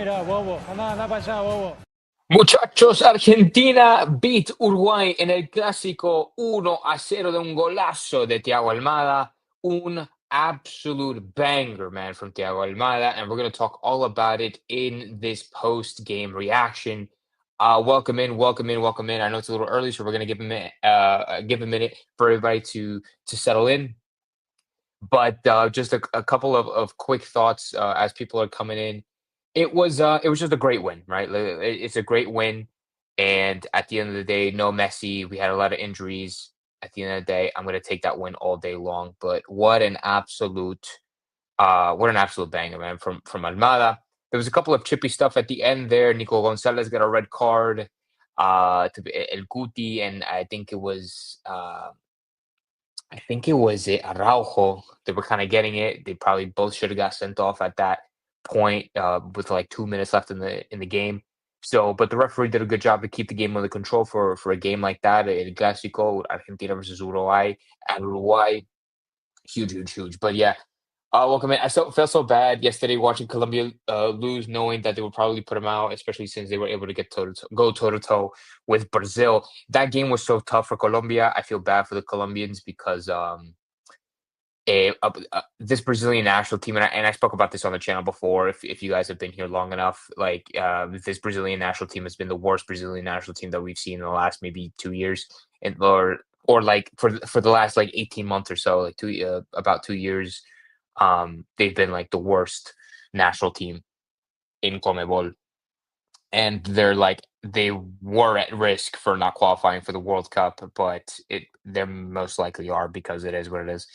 mira, bobo. Anda para allá, bobo. Muchachos, Argentina beat Uruguay en el clásico 1-0 de un golazo de Thiago Almada. Un absolute banger, man, from Thiago Almada. And we're going to talk all about it in this post-game reaction. Welcome in, welcome in, welcome in. I know it's a little early, so we're going to give a minute for everybody to settle in. But just a couple of quick thoughts as people are coming in. It was just a great win, right? It's a great win, and at the end of the day, no Messi. We had a lot of injuries. At the end of the day, I'm going to take that win all day long. But what an absolute banger, man, from Almada. There was a couple of chippy stuff at the end there. Nico Gonzalez got a red card El Guti, and I think it was Araujo. They were kind of getting it. They probably both should have got sent off at that point with like 2 minutes left in the game. So, but the referee did a good job to keep the game under control for a game like that. El Clásico, Argentina versus Uruguay, and Uruguay, huge, huge, huge. But yeah, welcome in. Felt so bad yesterday watching Colombia lose, knowing that they would probably put them out, especially since they were able to go toe to toe with Brazil. That game was so tough for Colombia. I feel bad for the Colombians because this Brazilian national team, and I spoke about this on the channel before. If you guys have been here long enough, like this Brazilian national team has been the worst Brazilian national team that we've seen in the last maybe 2 years, and or like for the last like 18 months or so, like about 2 years. They've been like the worst national team in CONMEBOL, and they were at risk for not qualifying for the World Cup, but they most likely are because it is what it is.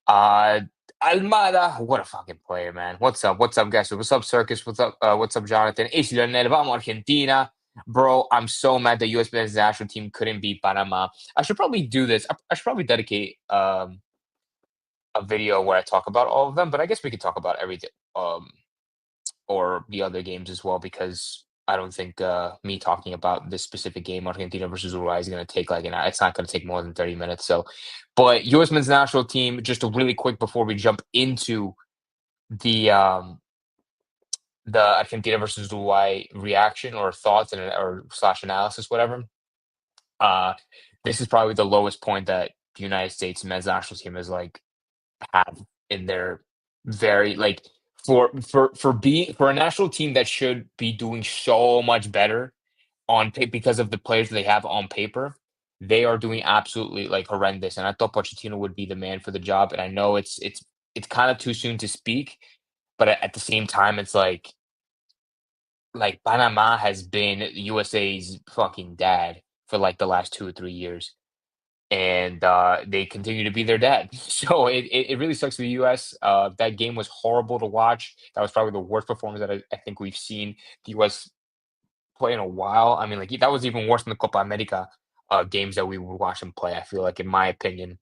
Uh, Almada, what a fucking player, man. What's up? What's up, guys? What's up, Circus? What's up, Jonathan? Es Lionel, vamos Argentina. Bro, I'm so mad the U.S. men's national team couldn't beat Panama. I should probably do this. I should probably dedicate a video where I talk about all of them, but I guess we could talk about everything or the other games as well because I don't think me talking about this specific game, Argentina versus Uruguay, is going to take like an hour. It's not going to take more than 30 minutes. So, but U.S. men's national team, just a really quick before we jump into the um, the Argentina versus Uruguay reaction or thoughts or slash analysis, whatever. Uh, this is probably the lowest point that the United States men's national team has like have in their very like for a national team that should be doing so much better because of the players they have on paper. They are doing absolutely like horrendous, and I thought Pochettino would be the man for the job. And I know it's kind of too soon to speak, but at the same time, it's like Panama has been USA's fucking dad for like the last 2 or 3 years, and they continue to be their dad. So it really sucks for the U.S. That game was horrible to watch. That was probably the worst performance that I think we've seen the U.S. play in a while. I mean, like that was even worse than the Copa America games that we would watch them play. I feel like, in my opinion,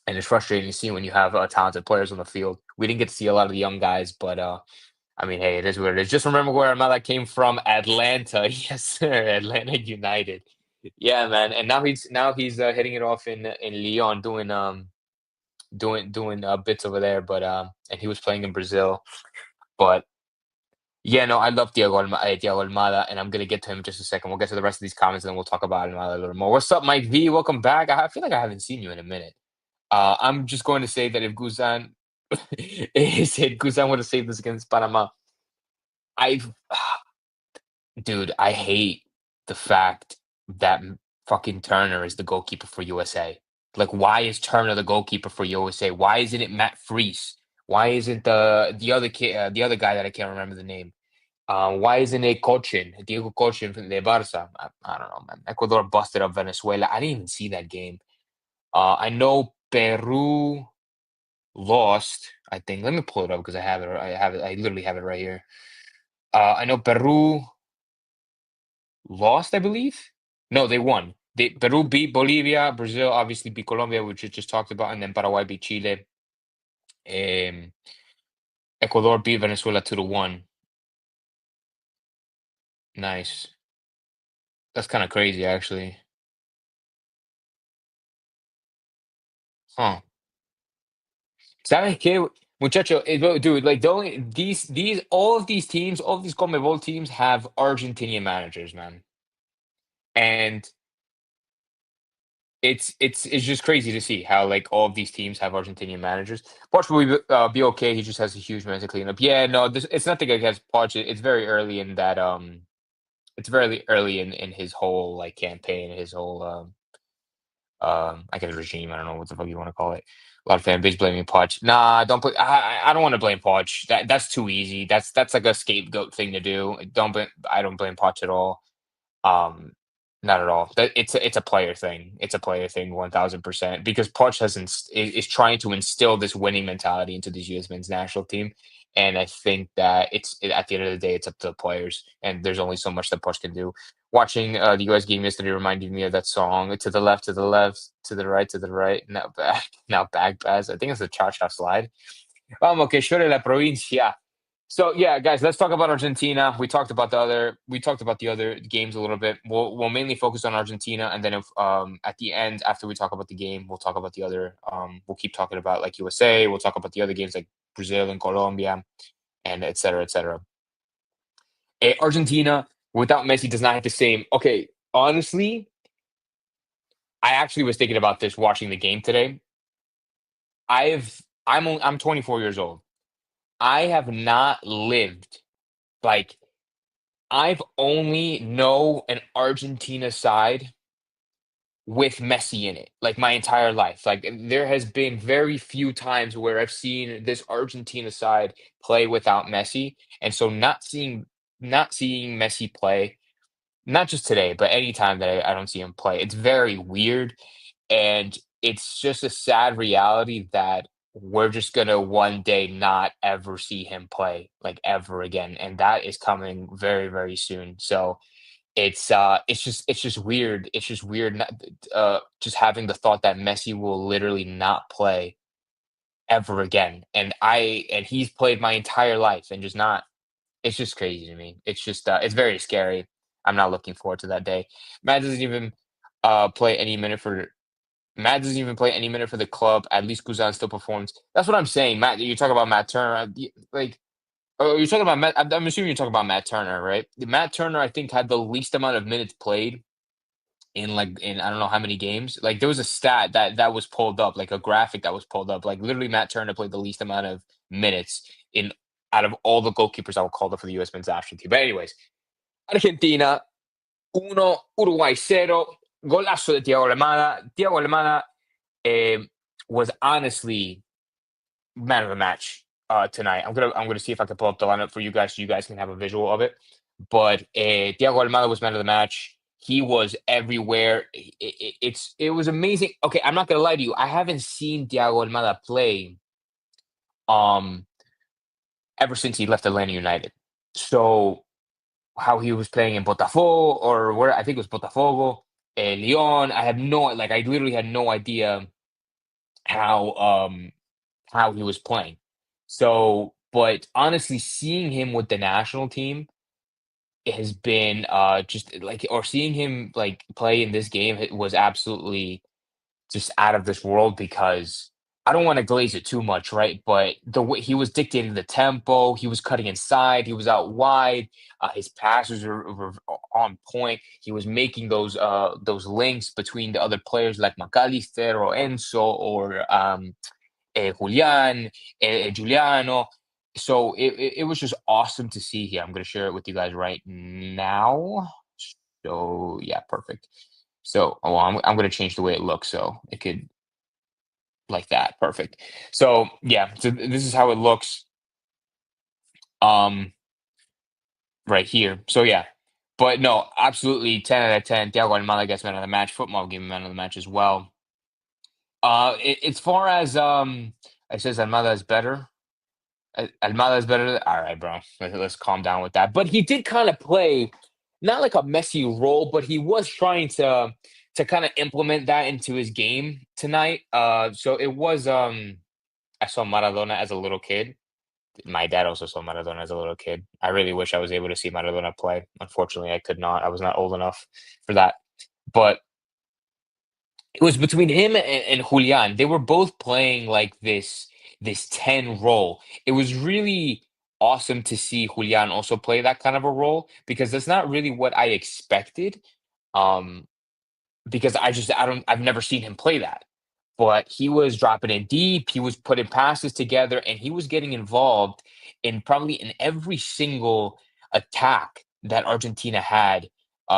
and it's frustrating to see when you have talented players on the field. We didn't get to see a lot of the young guys, but I mean, hey, it is what it is. Just remember where Armada came from, Atlanta. Yes, sir, Atlanta United. Yeah, man. And now he's hitting it off in Lyon, doing bits over there. But and he was playing in Brazil. But yeah, no, I love Thiago Almada, and I'm gonna get to him in just a second. We'll get to the rest of these comments, and then we'll talk about Almada a little more. What's up, Mike V? Welcome back. I feel like I haven't seen you in a minute. I'm just going to say that if Guzan, said Guzan would have saved this against Panama, I dude, I hate the fact that fucking Turner is the goalkeeper for USA. Like, why is Turner the goalkeeper for USA? Why isn't it Matt Freese? Why isn't the other kid, the other guy that I can't remember the name? Why isn't it Cochin, Diego Cochin from the Barca? I don't know, man. Ecuador busted up Venezuela. I didn't even see that game. I know Peru lost. I think. Let me pull it up because I have it. I have it. I literally have it right here. I know Peru lost, I believe. No, they won. Peru beat Bolivia, Brazil obviously beat Colombia, which we just talked about, and then Paraguay beat Chile. Um, Ecuador beat Venezuela 2-1. Nice. That's kind of crazy, actually. Huh. ¿Sabes qué? Muchacho, dude, like the only these all of these teams, all of these CONMEBOL teams have Argentinian managers, man, and it's just crazy to see how like all of these teams have Argentinian managers. Poch will be okay. He just has a huge man to clean up. Yeah, no, it's nothing against Poch. It's very early in that it's very early in his whole like campaign, his whole I guess regime. I don't know what the fuck you want to call it. A lot of fan base blaming Poch. Nah, don't put. I don't want to blame Poch. That's too easy. That's like a scapegoat thing to do. Don't blame. I don't blame Poch at all. Um, Not at all. It's a player thing. It's a player thing, 1000%. Because Poch is trying to instill this winning mentality into this U.S. men's national team, and I think that at the end of the day, it's up to the players, and there's only so much that Poch can do. Watching the U.S. game yesterday reminded me of that song, to the left, to the left, to the right, now back, now back pass. I think it's a cha-cha slide. Vamos que llore la provincia. So yeah, guys, let's talk about Argentina. We talked about the other games a little bit. We'll mainly focus on Argentina, and then if at the end, after we talk about the game, we'll talk about the other. We'll keep talking about like USA. We'll talk about the other games like Brazil and Colombia, and et cetera, et cetera. Argentina without Messi does not have the same. Okay, honestly, I actually was thinking about this watching the game today. I'm 24 years old. I have not lived like I've only know an Argentina side with Messi in it, like my entire life. Like there has been very few times where I've seen this Argentina side play without Messi. And so not seeing Messi play, not just today, but anytime that I don't see him play, it's very weird. And it's just a sad reality that we're just gonna one day not ever see him play like ever again. And that is coming very, very soon. So it's just weird. It's just weird just having the thought that Messi will literally not play ever again. And he's played my entire life and just not it's just crazy to me. It's just it's very scary. I'm not looking forward to that day. Matt doesn't even play any minute for Matt doesn't even play any minute for the club. At least Guzan still performs. That's what I'm saying. Matt, you talk about Matt Turner. Like, oh, you're talking about Matt. I'm assuming you're talking about Matt Turner, right? Matt Turner, I think, had the least amount of minutes played in I don't know how many games. Like there was a stat that was pulled up, like a graphic that was pulled up. Like literally, Matt Turner played the least amount of minutes in out of all the goalkeepers that were called up for the U.S. men's national team. But anyways, Argentina 1, Uruguay 0. Golazo de Thiago Almada. Thiago Almada was honestly man of the match tonight. I'm gonna see if I can pull up the lineup for you guys so you guys can have a visual of it. But Thiago Almada was man of the match. He was everywhere. It was amazing. Okay, I'm not gonna lie to you. I haven't seen Thiago Almada play um ever since he left Atlanta United. So how he was playing in Botafogo or where I think it was Botafogo, Leon. I literally had no idea how how he was playing. So, but honestly, seeing him with the national team has been just like, or seeing him like play in this game was absolutely just out of this world because I don't want to glaze it too much, right? But the way he was dictating the tempo, he was cutting inside, he was out wide, his passes were on point. He was making those links between the other players like McAllister or Enzo or Julian, Giuliano. So it was just awesome to see here. I'm going to share it with you guys right now. So yeah, perfect. So I'm going to change the way it looks so it could like that. Perfect. So yeah, so this is how it looks um right here. So yeah. But no, absolutely 10 out of 10. Thiago Almada gets man of the match. Football gave him man of the match as well. As far as it says Almada is better. Almada is better. All right, bro. Let's calm down with that. But he did kind of play not like a messy role, but he was trying to kind of implement that into his game tonight. So it was I saw Maradona as a little kid. My dad also saw Maradona as a little kid. I really wish I was able to see Maradona play. Unfortunately, I could not. I was not old enough for that. But it was between him and Julian. They were both playing like this. this 10 role. It was really awesome to see Julian also play that kind of a role because that's not really what I expected. Um, because I've never seen him play that. But he was dropping in deep, he was putting passes together, and he was getting involved in probably in every single attack that Argentina had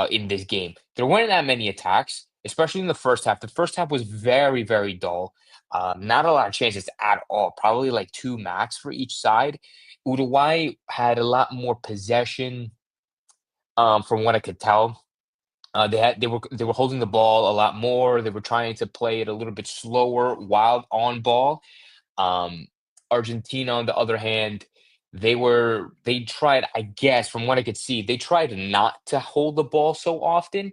in this game. There weren't that many attacks, especially in the first half. The first half was very, very dull. Not a lot of chances at all, probably like two max for each side. Uruguay had a lot more possession, from what I could tell. They were holding the ball a lot more. They were trying to play it a little bit slower while on ball. Um, Argentina, on the other hand, they tried, I guess, from what I could see, they tried not to hold the ball so often,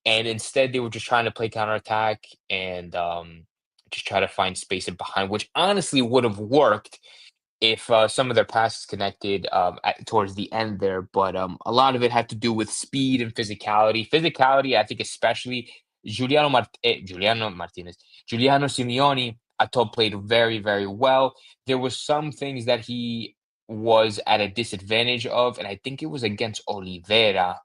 and instead they were just trying to play counterattack and just try to find space in behind, which honestly would have worked if some of their passes connected towards the end there, but a lot of it had to do with speed and physicality. Physicality, I think, especially Juliano Martinez, Giuliano Simeone, I thought played very, very well. There was some things that he was at a disadvantage of, and I think it was against Oliveira.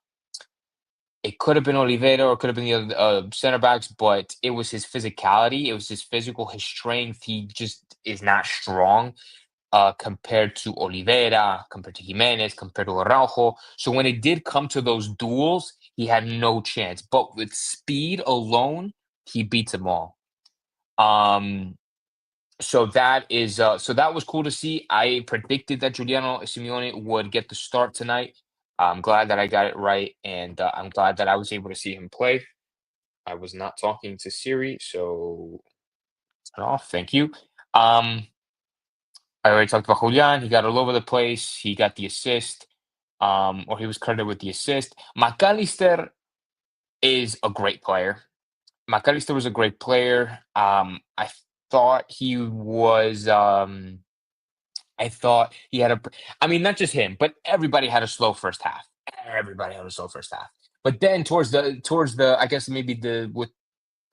It could have been Oliveira or it could have been the other center backs, but it was his physicality. It was his physical, his strength. He just is not strong compared to Oliveira, compared to Jimenez, compared to Araujo. So when it did come to those duels, he had no chance. But with speed alone, he beats them all. Um, so that was cool to see. I predicted that Giuliano Simeone would get the start tonight. I'm glad that I got it right, and I'm glad that I was able to see him play. I was not talking to Siri, so turn off. Thank you. Um, I already talked about Julian. He got all over the place. He got the assist, or he was credited with the assist. McAllister is a great player. McAllister was a great player. I thought he was. I thought he had a. I mean, not just him, but everybody had a slow first half. Everybody had a slow first half. But then towards the I guess maybe the with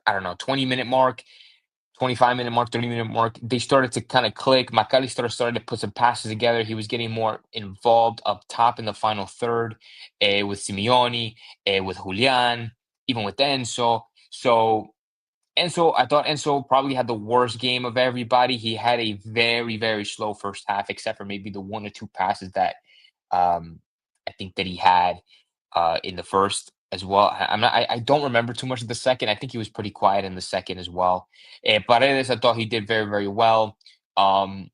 I don't know 20-minute mark, 25-minute mark, 30-minute mark, they started to kind of click. McAllister started to put some passes together. He was getting more involved up top in the final third with Simeone, with Julian, even with Enzo. So I thought Enzo probably had the worst game of everybody. He had a very, very slow first half, except for maybe the one or two passes that um, I think that he had in the first as well. I don't remember too much of the second. I think he was pretty quiet in the second as well. Paredes, I thought he did very, very well. Um,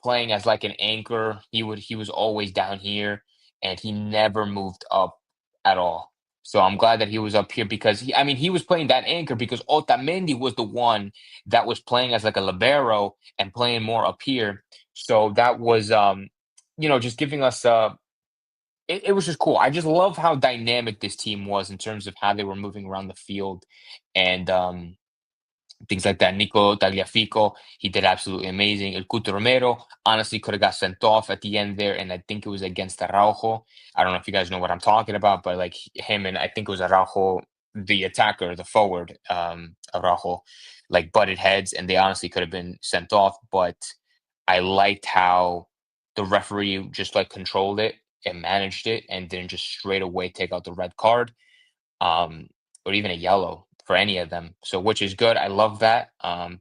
Playing as like an anchor, he was always down here, and he never moved up at all. So I'm glad that he was up here because I mean, he was playing that anchor because Otamendi was the one that was playing as like a libero and playing more up here. So that was, just giving us it was just cool. I just love how dynamic this team was in terms of how they were moving around the field and things like that. Nico Tagliafico, he did absolutely amazing. El Cuto Romero honestly could have got sent off at the end there, and I think it was against Araujo. I don't know if you guys know what I'm talking about, but like him and I think it was Araujo, the attacker, the forward, Araujo, like butted heads, and they honestly could have been sent off. But I liked how the referee just like controlled it and managed it, and didn't just straight away take out the red card um, or even a yellow for any of them. So, which is good. I love that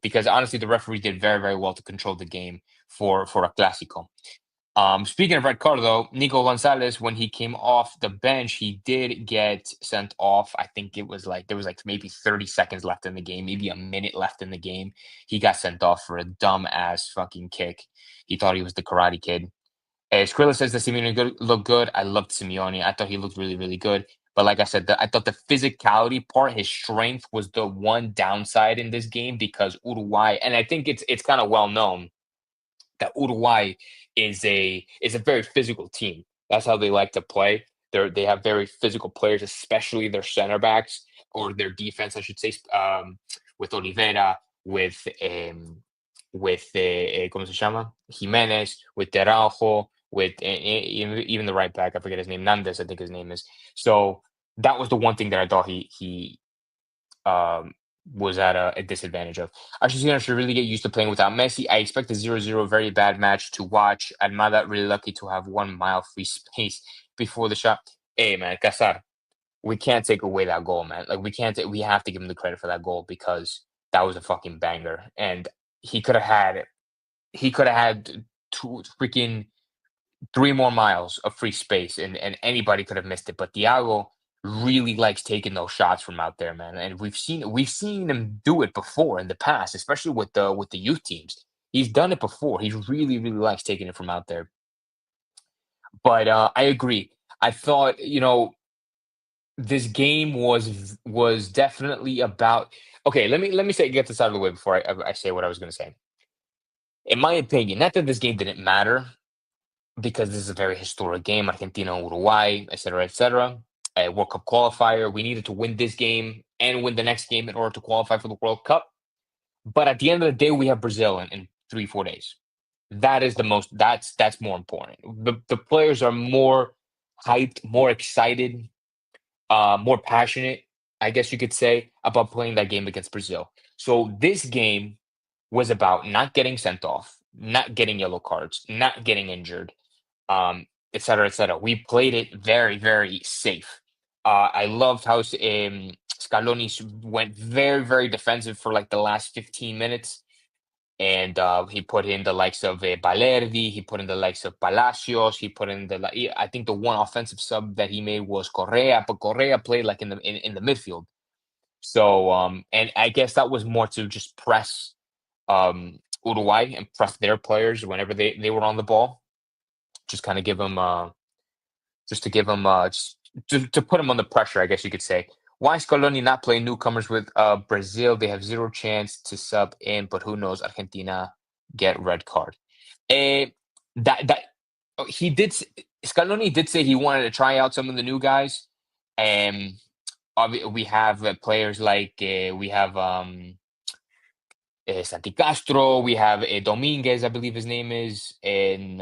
because honestly, the referee did very, very well to control the game for a clásico. Speaking of red card, though, Nico Gonzalez, when he came off the bench, he did get sent off. I think it was like there was like maybe 30 seconds left in the game, maybe a minute left in the game. He got sent off for a dumb ass fucking kick. He thought he was the Karate Kid. Skrilla says that Simeone looked good. I loved Simeone. I thought he looked really, really good. But like I said, I thought the physicality part, his strength, was the one downside in this game because Uruguay, and I think it's kind of well known that Uruguay is a very physical team. That's how they like to play. They have very physical players, especially their center backs or their defense, I should say, with Oliveira, with ¿cómo se llama? Jimenez, with Teraujo, with even the right back. I forget his name. Nandes, I think his name is. So that was the one thing that I thought he um, was at a disadvantage of. Argentina should really get used to playing without Messi. I expect a 0-0 very bad match to watch. Almada really lucky to have 1 mile free space before the shot. Hey man, Casar, we can't take away that goal, man. Like we can't. We have to give him the credit for that goal because that was a fucking banger, and he could have had. He could have had two freaking 3 more miles of free space, and anybody could have missed it. But Thiago really likes taking those shots from out there, man. And we've seen him do it before in the past, especially with the youth teams. He's done it before. He really likes taking it from out there. But I agree. I thought this game was definitely about. Okay, let me say get this out of the way before I say what I was going to say. In my opinion, not that this game didn't matter, because this is a very historic game, Argentina, Uruguay, etc., etc. A World Cup qualifier. We needed to win this game and win the next game in order to qualify for the World Cup. But at the end of the day, we have Brazil in 3 4 days. That is the most. That's more important. The players are more hyped, more excited, more passionate, I guess you could say, about playing that game against Brazil. So this game was about not getting sent off, not getting yellow cards, not getting injured, et cetera, et cetera. We played it very safe. I loved how Scaloni went very defensive for like the last 15 minutes. And he put in the likes of Balerdi, he put in the likes of Palacios, he put in I think the one offensive sub that he made was Correa, but Correa played like in the midfield. So and I guess that was more to just press Uruguay and press their players whenever they were on the ball. Just kind of give them just to give them just to put them under pressure, I guess you could say. Why is Scaloni not playing newcomers with Brazil? They have zero chance to sub in, but who knows? Argentina get red card. Eh, that he did. Scaloni did say he wanted to try out some of the new guys. Um, we have players like we have Santi Castro, we have Dominguez, I believe his name is, and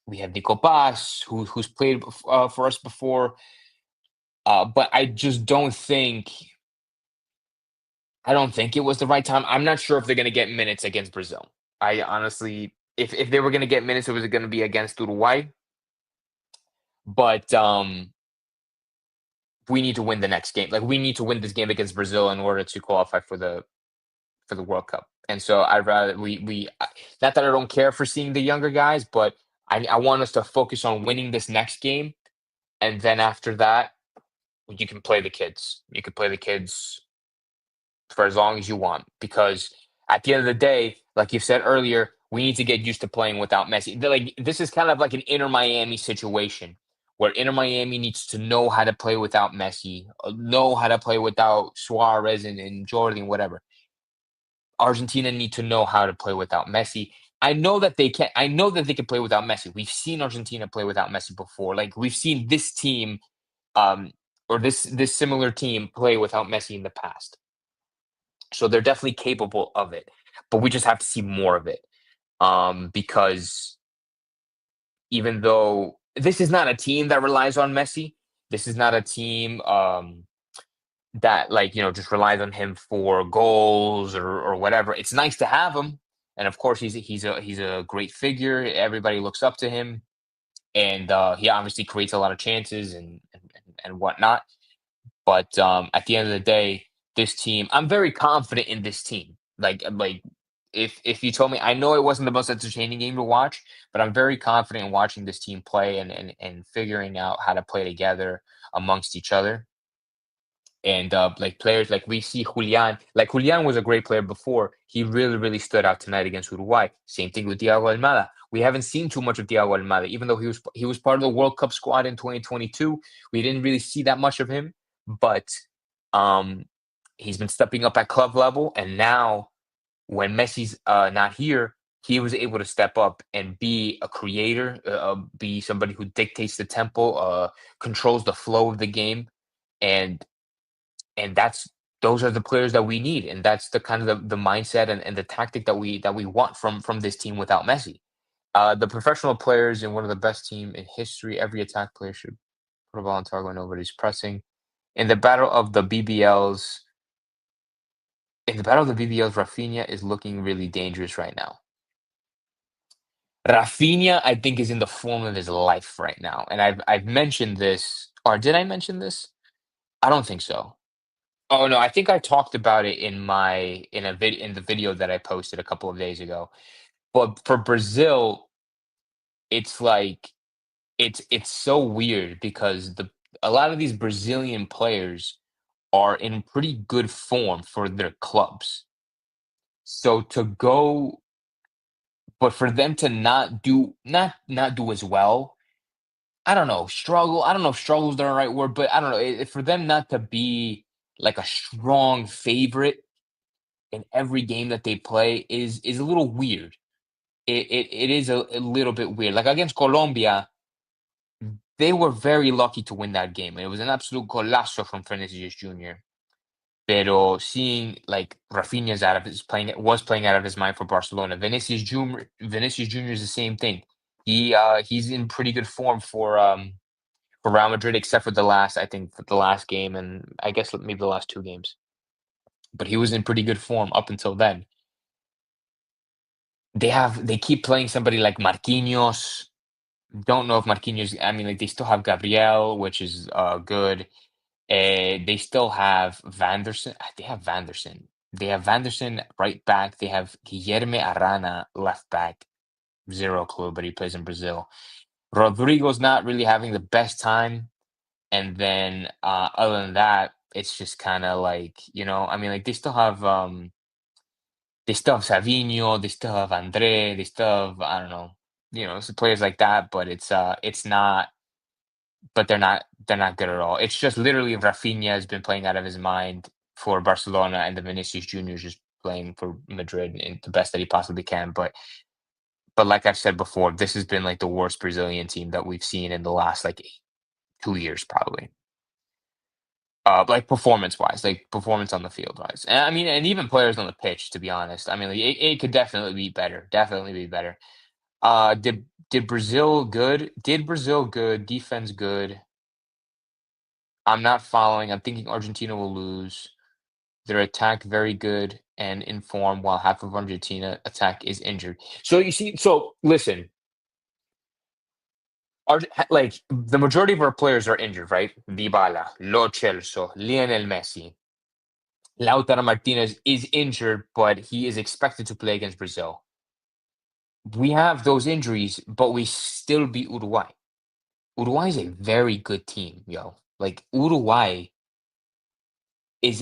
we have Nico Paz, who's played for us before. But I just I don't think it was the right time. I'm not sure if they're going to get minutes against Brazil. I honestly, if they were going to get minutes, it was going to be against Uruguay. But we need to win the next game. Like we need to win this game against Brazil in order to qualify for the World Cup. And so I'd rather not that I don't care for seeing the younger guys, but I want us to focus on winning this next game, and then after that, you can play the kids. You can play the kids for as long as you want, because at the end of the day, like you said earlier, we need to get used to playing without Messi. Like this is kind of like an Inter Miami situation where Inter Miami needs to know how to play without Messi, know how to play without Suarez and Jordan, whatever. Argentina need to know how to play without Messi. I know that they can. I know that they can play without Messi. We've seen Argentina play without Messi before. Like we've seen this team, um, or this similar team play without Messi in the past. So they're definitely capable of it, but we just have to see more of it. Because even though this is not a team that relies on Messi, this is not a team that just relies on him for goals or whatever. It's nice to have him, and of course he's a great figure. Everybody looks up to him, and he obviously creates a lot of chances and whatnot. But at the end of the day, this team, I'm very confident in this team. Like if you told me, I know it wasn't the most entertaining game to watch, but I'm very confident in watching this team play and figuring out how to play together amongst each other. And like players like we see Julian, like Julian was a great player before. He really stood out tonight against Uruguay. Same thing with Thiago Almada. We haven't seen too much of Thiago Almada, even though he was part of the World Cup squad in 2022. We didn't really see that much of him, but um, he's been stepping up at club level. And now, when Messi's not here, he was able to step up and be a creator, be somebody who dictates the tempo, controls the flow of the game, and that's those are the players that we need, and that's the kind of the mindset and the tactic that we want from this team without Messi. The professional players in one of the best team in history. Every attack player should put a ball on target when nobody's pressing. In the battle of the BBLs, In the battle of the BBLs, Rafinha is looking really dangerous right now. Rafinha, I think, is in the form of his life right now, and I've mentioned this, or did I mention this? I don't think so. Oh no, I think I talked about it in the video that I posted a couple of days ago. But for Brazil, it's like it's so weird because the a lot of these Brazilian players are in pretty good form for their clubs. So to go, but for them to not do as well, I don't know, struggle. I don't know if struggle is the right word, but I don't know. For them not to be like a strong favorite in every game that they play is a little weird. It is a little bit weird. Like against Colombia, they were very lucky to win that game. It was an absolute golazo from Vinicius Jr. Pero seeing like Rafinha's out of his playing was playing out of his mind for Barcelona. Vinicius Jr. is the same thing. He's in pretty good form for Real Madrid, except for the last, I think, for the last game, and I guess maybe the last two games. But he was in pretty good form up until then. They keep playing somebody like Marquinhos. Don't know if Marquinhos. I mean, like they still have Gabriel, which is good. They still have Vanderson. They have Vanderson. They have Vanderson right back. They have Guilherme Arana left back. Zero clue, but he plays in Brazil. Rodrigo's not really having the best time. And then other than that, it's just kind of like, I mean, like they still have Savinho, they still have Andre, they still have, I don't know, some players like that, but it's not, but they're not good at all. It's just literally Rafinha has been playing out of his mind for Barcelona, and the Vinicius Junior is just playing for Madrid in the best that he possibly can. But like I've said before, this has been like the worst Brazilian team that we've seen in the last like 2 years probably. Like performance wise, like performance on the field wise, and I mean, and even players on the pitch. To be honest, I mean, like, it could definitely be better. Definitely be better. Did Brazil good? Did Brazil good? Defense good. I'm not following. I'm thinking Argentina will lose. Their attack very good and in form, while half of Argentina attack is injured. So you see, so listen, like the majority of our players are injured, right? Dybala, Lo Celso, Lionel Messi. Lautaro Martinez is injured, but he is expected to play against Brazil. We have those injuries, but we still beat Uruguay. Uruguay is a very good team, yo. Like Uruguay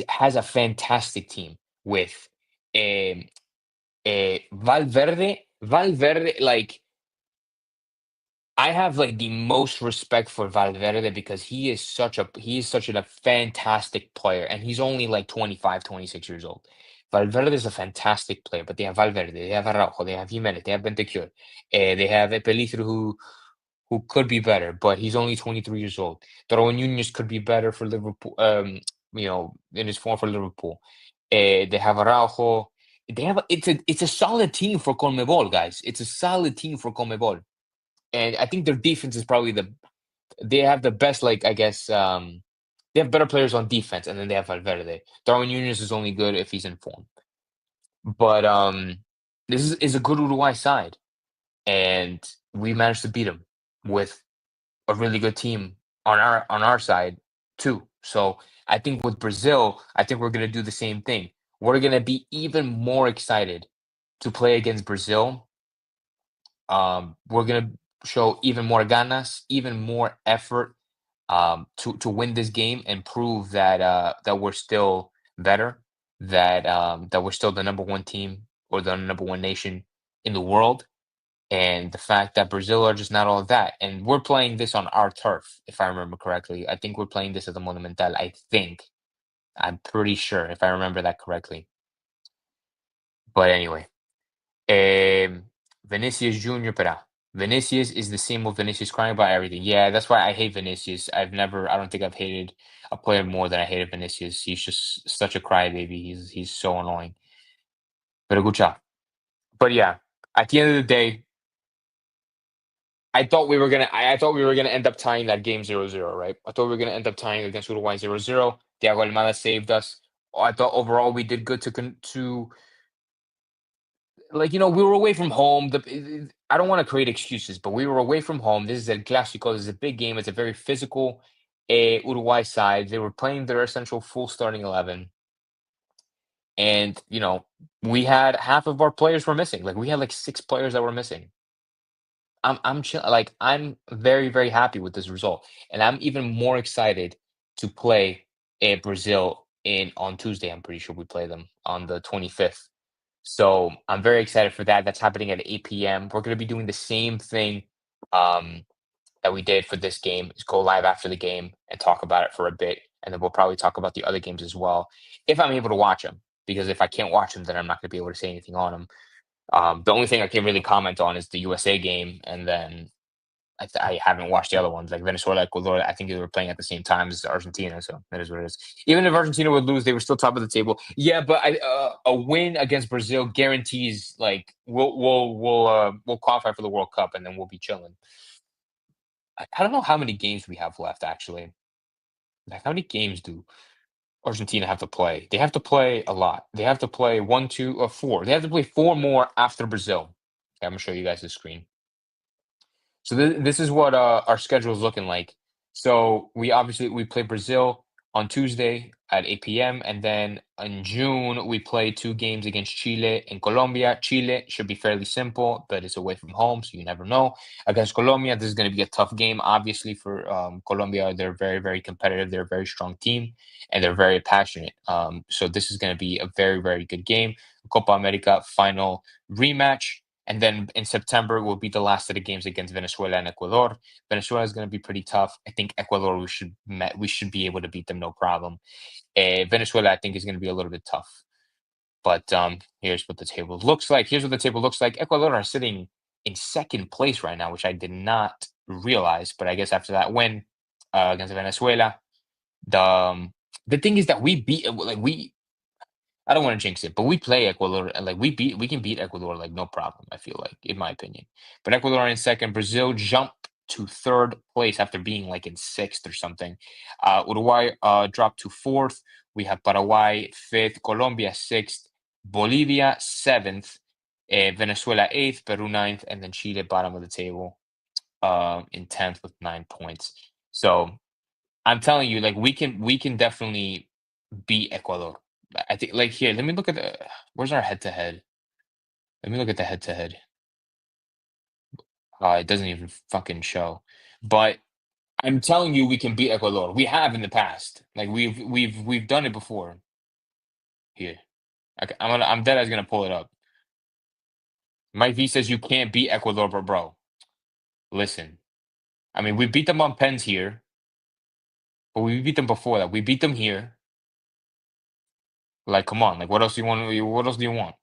has a fantastic team with um, Valverde. Valverde, like I have like the most respect for Valverde because he is such a fantastic player, and he's only like 25, 26 years old. Valverde is a fantastic player, but they have Valverde, they have Araujo, they have Jimenez, they have Bentancur, they have Pelistri who could be better, but he's only 23 years old. Darwin Nunez could be better for Liverpool, in his form for Liverpool. They have Araujo. It's a solid team for CONMEBOL, guys. It's a solid team for CONMEBOL. And I think their defense is probably they have the best, like, I guess, they have better players on defense, and then they have Valverde. Darwin Nunez is only good if he's in form. But this is a good Uruguay side, and we managed to beat them with a really good team on our side too. So I think with Brazil, I think we're gonna do the same thing. We're gonna be even more excited to play against Brazil. We're gonna show even more ganas, even more effort to win this game and prove that we're still better, that we're still the number one team or the number one nation in the world, and the fact that Brazil are just not all of that. And we're playing this on our turf, if I remember correctly. I think we're playing this at the Monumental. I think I'm pretty sure if I remember that correctly. But anyway. Um, Vinicius Junior, pero Vinicius is the same with Vinicius crying about everything. Yeah, that's why I hate Vinicius. I don't think I've hated a player more than I hated Vinicius. He's just such a crybaby. He's so annoying. But good job. But yeah, at the end of the day, I thought we were gonna end up tying that game 0-0, right? I thought we were gonna end up tying against Uruguay 0-0. Thiago Almada saved us. I thought overall we did good to like, we were away from home. I don't want to create excuses, but we were away from home. This is a Clásico. This is a big game. It's a very physical Uruguay side. They were playing their essential full starting 11. And, we had half of our players were missing. Like, we had like 6 players that were missing. I'm chill, like, I'm very, very happy with this result. And I'm even more excited to play Brazil in on Tuesday. I'm pretty sure we play them on the 25th. So I'm very excited for that. That's happening at 8 p.m. We're going to be doing the same thing um, that we did for this game. Is go live after the game and talk about it for a bit, and then we'll probably talk about the other games as well, if I'm able to watch them. Because if I can't watch them, then I'm not going to be able to say anything on them. The only thing I can really comment on is the USA game, and then I haven't watched the other ones like Venezuela, Ecuador. I think they were playing at the same time as Argentina, so that is what it is. Even if Argentina would lose, they were still top of the table. Yeah, but a win against Brazil guarantees like we'll qualify for the World Cup, and then we'll be chilling. I don't know how many games we have left actually. Like how many games do Argentina have to play? They have to play a lot. They have to play one, two, or four. They have to play 4 more after Brazil. Okay, I'm gonna show you guys the screen. So this is what our schedule is looking like. So we play Brazil on Tuesday at 8 p.m. and then in June we play 2 games against Chile and Colombia. Chile should be fairly simple, but it's away from home, so you never know. Against Colombia, this is going to be a tough game, obviously for Colombia. They're very, very competitive. They're a very strong team, and they're very passionate. So this is going to be a very, very good game. Copa America final rematch. And then in September will be the last of the games against Venezuela and Ecuador. Venezuela is going to be pretty tough. I think Ecuador we should be able to beat them no problem. Venezuela I think is going to be a little bit tough. But here's what the table looks like. Here's what the table looks like. Ecuador are sitting in second place right now, which I did not realize. But I guess after that win against Venezuela, the thing is that I don't want to jinx it, but we play Ecuador and like we can beat Ecuador like no problem. I feel like, in my opinion. But Ecuador are in second. Brazil jumped to third place after being like in sixth or something. Uruguay dropped to fourth. We have Paraguay fifth, Colombia sixth, Bolivia seventh, Venezuela eighth, Peru ninth, and then Chile bottom of the table in 10th with 9 points. So I'm telling you, like we can definitely beat Ecuador. I think like here, let me look at where's our head to head? Let me look at the head to head. It doesn't even fucking show. But I'm telling you, we can beat Ecuador. We have in the past. Like we've done it before. Here, okay, I'm dead. I was gonna pull it up. Mike V says you can't beat Ecuador, but bro, listen. I mean, we beat them on pens here, but we beat them before that. We beat them here. Like, come on. Like, what else do you want? What else do you want?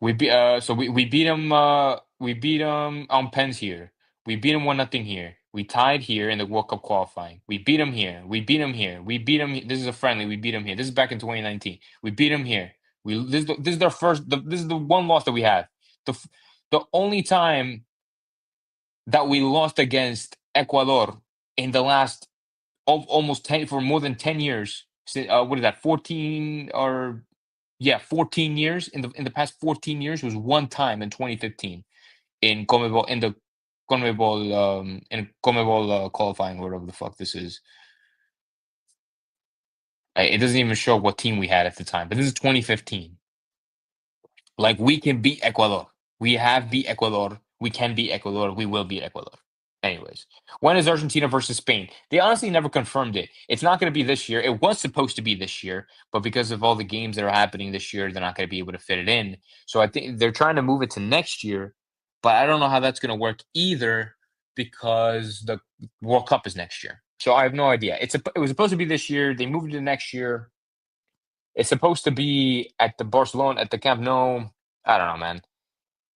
We beat them on pens here. We beat them 1-0 here. We tied here in the World Cup qualifying. We beat them here. We beat them here. We beat them. This is a friendly. We beat them here. This is back in 2019. We beat them here. This is their first. This is the one loss that we have. The only time that we lost against Ecuador in the last almost 10 for more than 10 years. What is that? 14 or yeah, 14 years. In the past 14 years was one time in 2015 in Comebol qualifying, whatever the fuck this is. It doesn't even show what team we had at the time, but this is 2015. Like we can beat Ecuador. We have beat Ecuador. We can beat Ecuador. We will beat Ecuador. Anyways, when is Argentina versus Spain? They honestly never confirmed it. It's not going to be this year. It was supposed to be this year, but because of all the games that are happening this year, they're not going to be able to fit it in. So I think they're trying to move it to next year, but I don't know how that's going to work either because the World Cup is next year. So I have no idea. It was supposed to be this year. They moved it to next year. It's supposed to be at the Camp Nou. I don't know, man.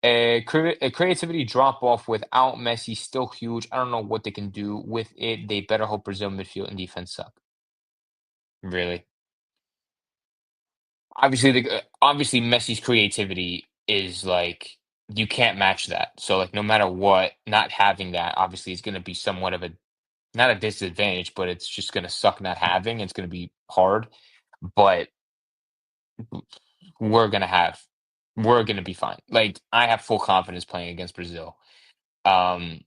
A creativity drop off without Messi still huge. I don't know what they can do with it. They better hope Brazil midfield and defense suck. Really, obviously Messi's creativity is like you can't match that. So like no matter what, not having that obviously is going to be somewhat of a not a disadvantage, but it's just gonna suck not having. It's gonna be hard, but we're gonna have we're gonna be fine. Like I have full confidence playing against Brazil. Um,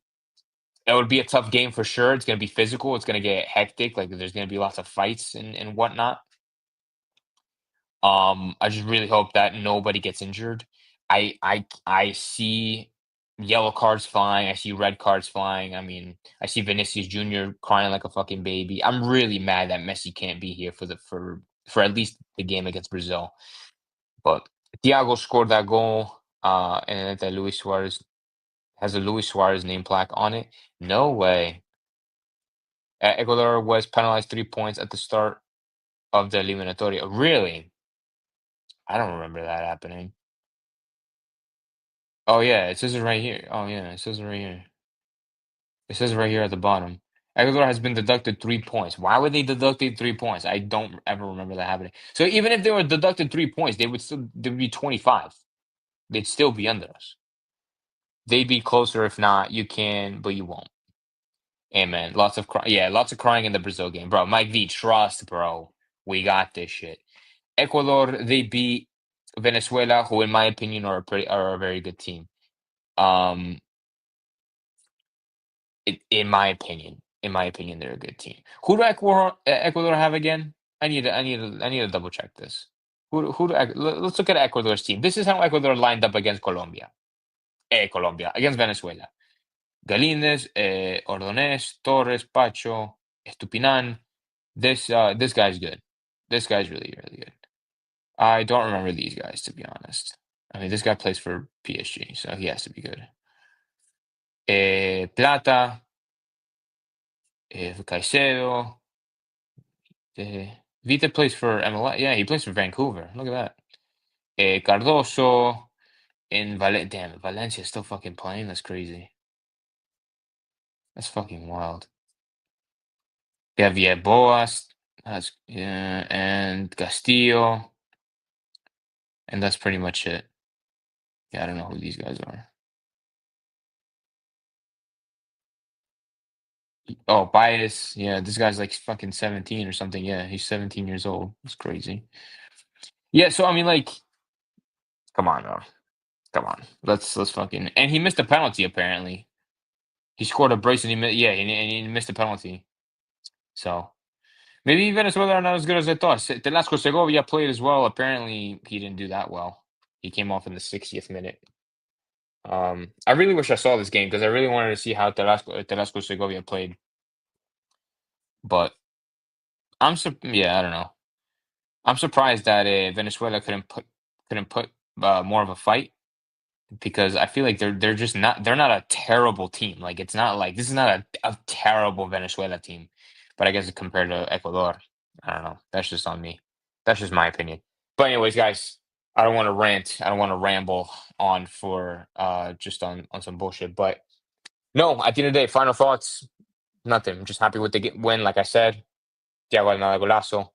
it would be a tough game for sure. It's gonna be physical. It's gonna get hectic. Like there's gonna be lots of fights and whatnot. I just really hope that nobody gets injured. I see yellow cards flying. I see red cards flying. I mean, I see Vinicius Jr. crying like a fucking baby. I'm really mad that Messi can't be here for at least the game against Brazil. But Thiago scored that goal, and that Luis Suarez has a Luis Suarez name plaque on it. No way. Ecuador was penalized 3 points at the start of the eliminatoria. Really? I don't remember that happening. Oh yeah, it says it right here. Oh yeah, it says it right here. It says it right here at the bottom. Ecuador has been deducted 3 points. Why would they deducted 3 points? I don't ever remember that happening. So even if they were deducted 3 points, they would be 25. They'd still be under us. They'd be closer if not. You can, but you won't. Amen. Lots of crying in the Brazil game, bro. Mike V, trust, bro. We got this shit. Ecuador, they beat Venezuela, who, in my opinion, are a very good team. Um, in my opinion, they're a good team. Who do Ecuador have again? I need to double check this. Let's look at Ecuador's team. This is how Ecuador lined up against Colombia. Colombia against Venezuela. Galínez, Ordonez, Torres, Pacho, Estupinan. This guy's good. This guy's really, really good. I don't remember these guys, to be honest. I mean, this guy plays for PSG, so he has to be good. Plata, Caicedo. Vita plays for MLS. Yeah, he plays for Vancouver. Look at that. Cardoso in Damn, Valencia still fucking playing. That's crazy. That's fucking wild. Javier Boas. That's yeah, and Castillo, and that's pretty much it. Yeah, I don't know who these guys are. Oh, Bias. Yeah, this guy's like fucking 17 or something. Yeah, he's 17 years old. It's crazy. Yeah, so I mean, like, come on, bro. Come on. Let's fucking. And he missed a penalty apparently. He scored a brace and he missed a penalty. So maybe Venezuela are not as good as I thought. Telasco Segovia played as well. Apparently, he didn't do that well. He came off in the 60th minute. I really wish I saw this game because I really wanted to see how Telasco Segovia played. But yeah, I don't know. I'm surprised that Venezuela couldn't put more of a fight because I feel like they're just not a terrible team. Like it's not like this is not a terrible Venezuela team, but I guess compared to Ecuador, I don't know. That's just on me. That's just my opinion. But anyways, guys, I don't want to rant. I don't want to ramble on for just on some bullshit. But no, at the end of the day, final thoughts. Nothing. I'm just happy with the win. Like I said, Thiago Almada golazo.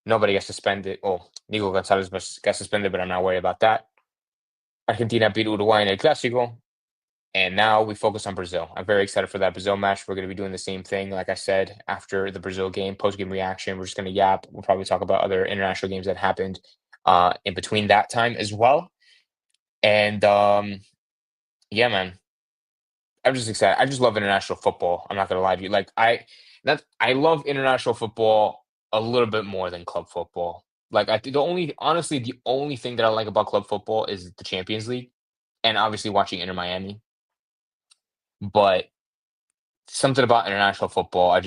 Nobody got suspended. Oh, Nico Gonzalez got suspended, but I'm not worried about that. Argentina beat Uruguay in El Clásico. And now we focus on Brazil. I'm very excited for that Brazil match. We're going to be doing the same thing, like I said, after the Brazil game, post game reaction. We're just going to yap. We'll probably talk about other international games that happened in between that time as well. And yeah, man, I'm just excited. I just love international football. I'm not going to lie to you. I love international football a little bit more than club football. Like honestly, the only thing that I like about club football is the Champions League, and obviously watching Inter Miami. But something about international football, I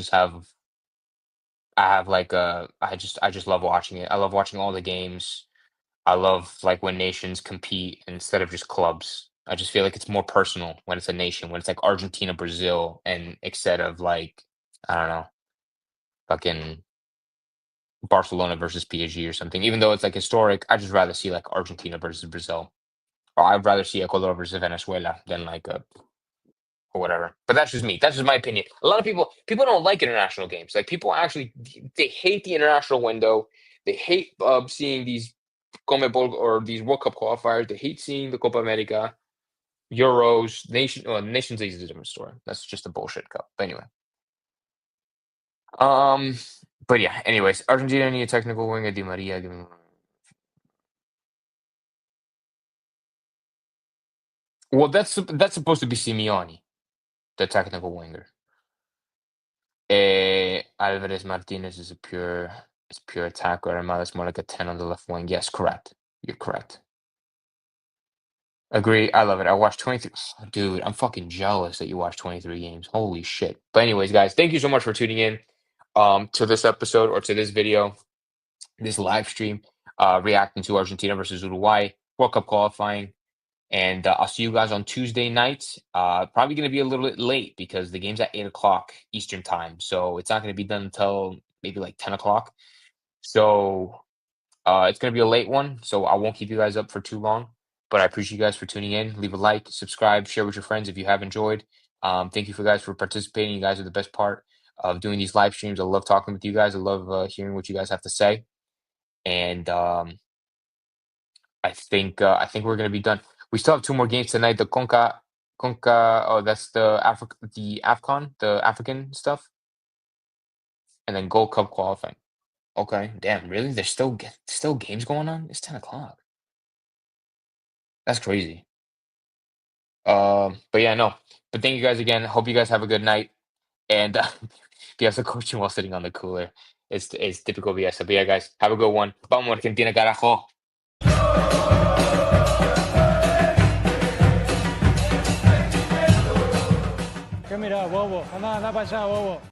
have like I just love watching it. I love watching all the games. I love like when nations compete instead of just clubs. I just feel like it's more personal when it's a nation, when it's like Argentina, Brazil, and instead of like I don't know, fucking Barcelona versus PSG or something. Even though it's like historic, I just rather see like Argentina versus Brazil, or I'd rather see Ecuador versus Venezuela than like or whatever. But that's just me. That's just my opinion. A lot of people don't like international games. Like people actually they hate the international window. They hate seeing these CONMEBOL or these World Cup qualifiers. They hate seeing the Copa America, Euros, Nations League is a different story. That's just a bullshit cup. But anyway, But yeah. Anyways, Argentina need a technical winger. Di Maria. Well, that's supposed to be Simeone, the technical winger. Alvarez Martinez is pure attacker. Armada's more like a 10 on the left wing. Yes, correct. You're correct. Agree. I love it. I watched 23. Dude, I'm fucking jealous that you watched 23 games. Holy shit. But anyways, guys, thank you so much for tuning in to this episode or to this video, this live stream, reacting to Argentina versus Uruguay, World Cup qualifying. And I'll see you guys on Tuesday night. Probably going to be a little bit late because the game's at 8 o'clock Eastern time. So it's not going to be done until maybe like 10 o'clock. So it's going to be a late one. So I won't keep you guys up for too long. But I appreciate you guys for tuning in. Leave a like, subscribe, share with your friends if you have enjoyed. Thank you for guys for participating. You guys are the best part of doing these live streams. I love talking with you guys. I love hearing what you guys have to say. And I think we're gonna be done. We still have two more games tonight. The Conca. Oh, that's the AFCON, the African stuff, and then Gold Cup qualifying. Okay, damn, really? There's still games going on. It's 10 o'clock. That's crazy. But yeah, no. But thank you guys again. Hope you guys have a good night. And Bielsa coaching while sitting on the cooler. It's typical Bielsa. But yeah, guys, have a good one. Vamos Argentina, carajo. ¿Qué mira, bobo? Anda para allá, bobo.